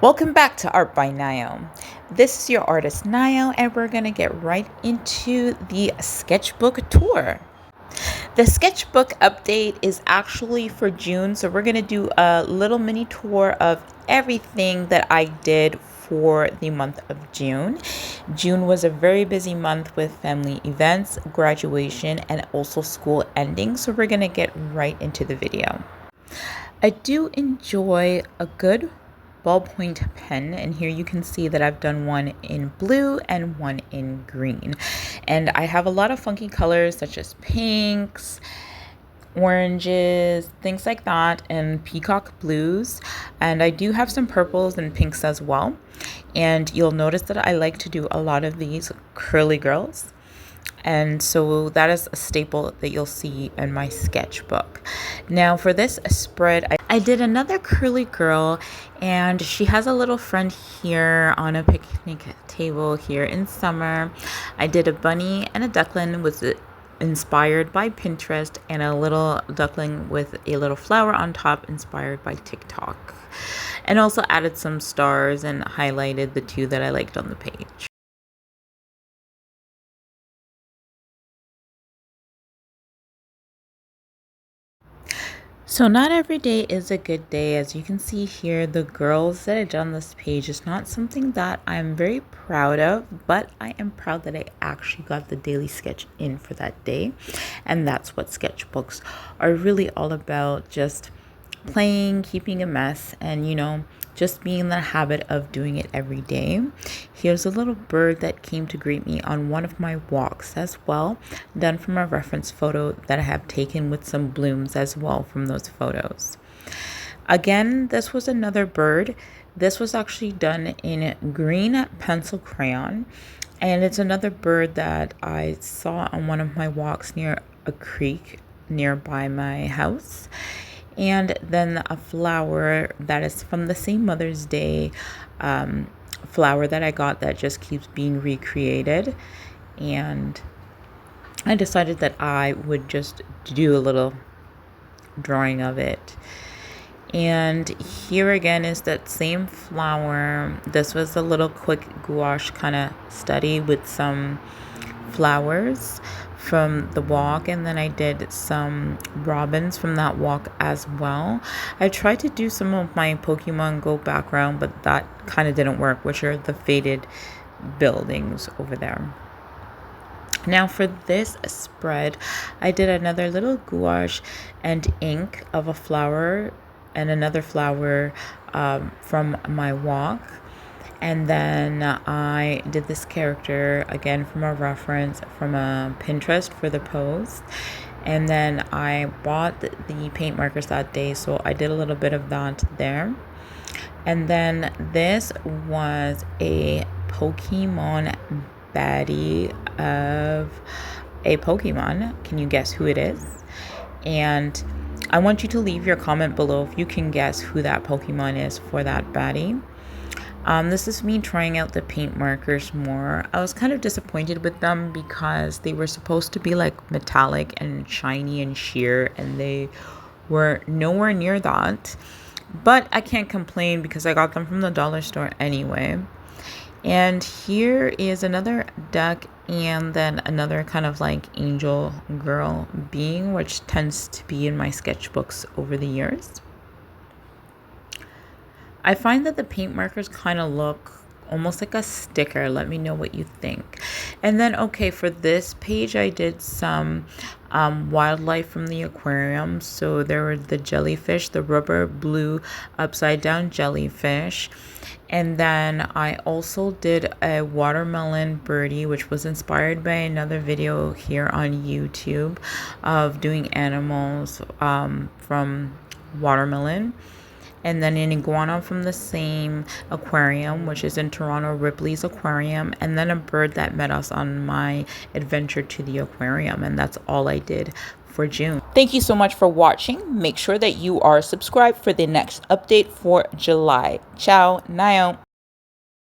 Welcome back to Art by Nayo. This is your artist Nayo, and we're going to get right into the sketchbook tour. The sketchbook update is actually for June, so we're going to do a little mini tour of everything that I did for the month of June. June was a very busy month with family events, graduation, and also school ending, so we're going to get right into the video. I do enjoy a good ballpoint pen, and here you can see that I've done one in blue and one in green, and I have a lot of funky colors such as pinks, oranges, things like that, and peacock blues, and I do have some purples and pinks as well. And you'll notice that I like to do a lot of these curly girls, and so that is a staple that you'll see in my sketchbook. Now for this spread, I did another curly girl, and she has a little friend here on a picnic table here in summer. I did a bunny and a duckling with inspired by Pinterest, and a little duckling with a little flower on top inspired by TikTok, and also added some stars and highlighted the two that I liked on the page. So not every day is a good day. As you can see here, the girls that I did on this page is not something that I'm very proud of, but I am proud that I actually got the daily sketch in for that day. And that's what sketchbooks are really all about, just playing, keeping a mess, and just being in the habit of doing it every day. Here's a little bird that came to greet me on one of my walks as well, done from a reference photo that I have taken with some blooms as well from those photos. Again, this was another bird. This was actually done in green pencil crayon, and it's another bird that I saw on one of my walks near a creek nearby my house. And then a flower that is from the same Mother's Day flower that I got that just keeps being recreated. And I decided that I would just do a little drawing of it. And here again is that same flower. This was a little quick gouache kind of study with some flowers from the walk, and then I did some robins from that walk as well. I tried to do some of my Pokemon Go background, but that kind of didn't work, which are the faded buildings over there. Now for this spread, I did another little gouache and ink of a flower and another flower from my walk. And then I did this character again from a reference from a Pinterest for the pose. And then I bought the paint markers that day, so I did a little bit of that there. And then this was a Pokemon baddie of a Pokemon. Can you guess who it is? And I want you to leave your comment below if you can guess who that Pokemon is for that baddie. This is me trying out the paint markers more. I was kind of disappointed with them because they were supposed to be like metallic and shiny and sheer, and they were nowhere near that. But I can't complain because I got them from the dollar store anyway. And here is another duck, and then another kind of like angel girl being, which tends to be in my sketchbooks over the years. I find that the paint markers kind of look almost like a sticker. Let me know what you think. And then, okay, for this page, I did some wildlife from the aquarium. So there were the jellyfish, the rubber blue upside down jellyfish. And then I also did a watermelon birdie, which was inspired by another video here on YouTube of doing animals from watermelon. And then an iguana from the same aquarium, which is in Toronto, Ripley's Aquarium. And then a bird that met us on my adventure to the aquarium. And that's all I did for June. Thank you so much for watching. Make sure that you are subscribed for the next update for July. Ciao, Nayo.